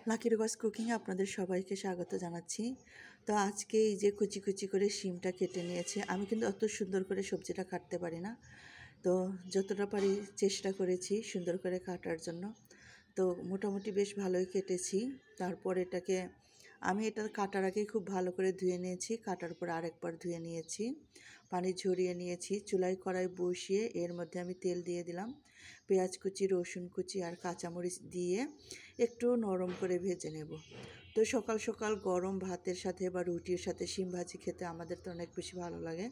Lucky রোবাস কুকিংয়ে আপনাদের সবাইকে স্বাগত জানাচ্ছি। তো আজকে এই যে কুচি কুচি করে শিমটা কেটে নিয়েছি। আমি কিন্তু অত সুন্দর করে সবজিটা কাটতে পারি না, তো যতটা পারি চেষ্টা করেছি সুন্দর করে কাটার জন্য। তো মোটামুটি বেশ ভালোই কেটেছি। তারপর এটা কাটার আগেই খুব ভালো করে ধুয়ে নিয়েছি, কাটার পর আরেকবার ধুয়ে নিয়েছি, পানি ঝরিয়ে নিয়েছি। চুলায় কড়াই বসিয়ে এর মধ্যে আমি তেল দিয়ে দিলাম, পেঁয়াজ কুচি, রসুন কুচি আর কাঁচামরিচ দিয়ে একটু নরম করে ভেজে নেব। তো সকাল সকাল গরম ভাতের সাথে বা রুটির সাথে শিম ভাজি খেতে আমাদের তো অনেক বেশি ভালো লাগে।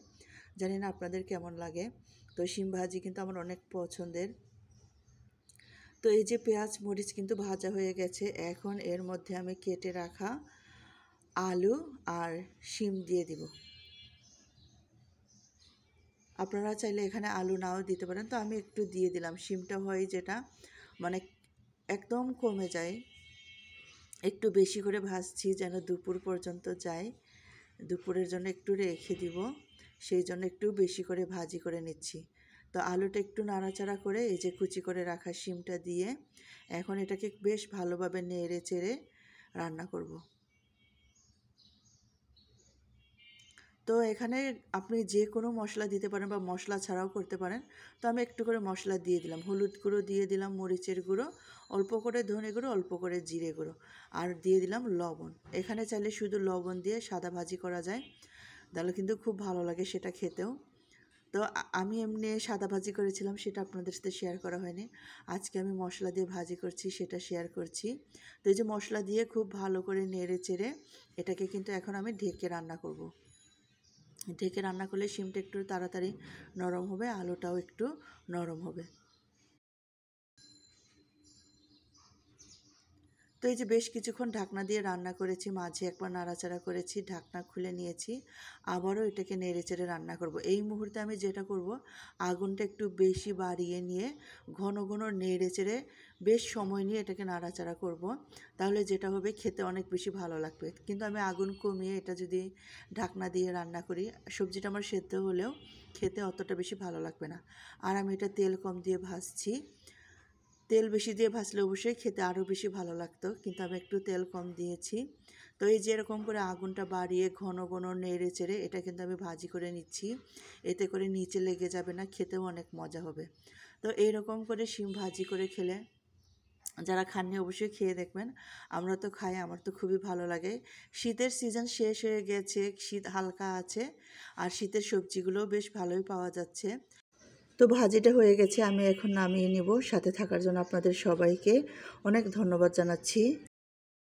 জানি না আপনাদের কেমন লাগে। তো শিম ভাজি কিন্তু আমার অনেক পছন্দের। তো এই যে পেঁয়াজ মরিচ কিন্তু ভাজা হয়ে গেছে। এখন এর মধ্যে আমি কেটে রাখা আলু আর শিম দিয়ে দিব। আপনারা চাইলে এখানে আলু নাও দিতে পারেন, তো আমি একটু দিয়ে দিলাম। শিমটা হয় যেটা মানে একদম কমে যায়, একটু বেশি করে ভাজছি যেন দুপুর পর্যন্ত যায়। দুপুরের জন্য একটু রেখে দিব, সেই জন্য একটু বেশি করে ভাজি করে নিচ্ছি। তো আলুটা একটু নাড়াচাড়া করে এই যে কুচি করে রাখা শিমটা দিয়ে এখন এটাকে বেশ ভালোভাবে নেড়ে চেড়ে রান্না করব। তো এখানে আপনি যে কোনো মশলা দিতে পারেন বা মশলা ছাড়াও করতে পারেন। তো আমি একটু করে মশলা দিয়ে দিলাম, হলুদ গুঁড়ো দিয়ে দিলাম, মরিচের গুঁড়ো অল্প করে, ধনে গুঁড়ো অল্প করে, জিরে গুঁড়ো আর দিয়ে দিলাম লবণ। এখানে চাইলে শুধু লবণ দিয়ে সাদা ভাজি করা যায়, তাহলে কিন্তু খুব ভালো লাগে সেটা খেতেও। তো আমি এমনি সাদা ভাজি করেছিলাম, সেটা আপনাদের সাথে শেয়ার করা হয়নি। আজকে আমি মশলা দিয়ে ভাজি করছি, সেটা শেয়ার করছি। তো এই যে মশলা দিয়ে খুব ভালো করে নেড়ে চেড়ে এটাকে কিন্তু এখন আমি ঢেকে রান্না করব। ঢেকে রান্না করলে শিমটা একটু তাড়াতাড়ি নরম হবে, আলুটাও একটু নরম হবে। তো এই যে বেশ কিছুক্ষণ ঢাকনা দিয়ে রান্না করেছি, মাঝে একবার নাড়াচাড়া করেছি, ঢাকনা খুলে নিয়েছি, আবারও এটাকে নেড়েচেড়ে রান্না করব। এই মুহূর্তে আমি যেটা করব, আগুনটা একটু বেশি বাড়িয়ে নিয়ে ঘন ঘন নেড়েচেড়ে বেশ সময় নিয়ে এটাকে নাড়াচাড়া করব। তাহলে যেটা হবে খেতে অনেক বেশি ভালো লাগবে। কিন্তু আমি আগুন কমিয়ে এটা যদি ঢাকনা দিয়ে রান্না করি, সবজিটা আমার সেদ্ধ হলেও খেতে অতটা বেশি ভালো লাগবে না। আর আমি এটা তেল কম দিয়ে ভাজছি। তেল বেশি দিয়ে ভাজলে অবশ্যই খেতে আরও বেশি ভালো লাগতো, কিন্তু আমি একটু তেল কম দিয়েছি। তো এই যে এরকম করে আগুনটা বাড়িয়ে ঘন ঘন নেড়ে চেড়ে এটা কিন্তু আমি ভাজি করে নিচ্ছি। এতে করে নিচে লেগে যাবে না, খেতেও অনেক মজা হবে। তো এইরকম করে শিম ভাজি করে খেলে, যারা খাননি অবশ্যই খেয়ে দেখবেন। আমরা তো খাই, আমার তো খুবই ভালো লাগে। শীতের সিজন শেষ হয়ে গেছে, শীত হালকা আছে, আর শীতের সবজিগুলোও বেশ ভালোই পাওয়া যাচ্ছে। তো ভাজিটা হয়ে গেছে, আমি এখন নামিয়ে নিব। সাথে থাকার জন্য আপনাদের সবাইকে অনেক ধন্যবাদ জানাচ্ছি।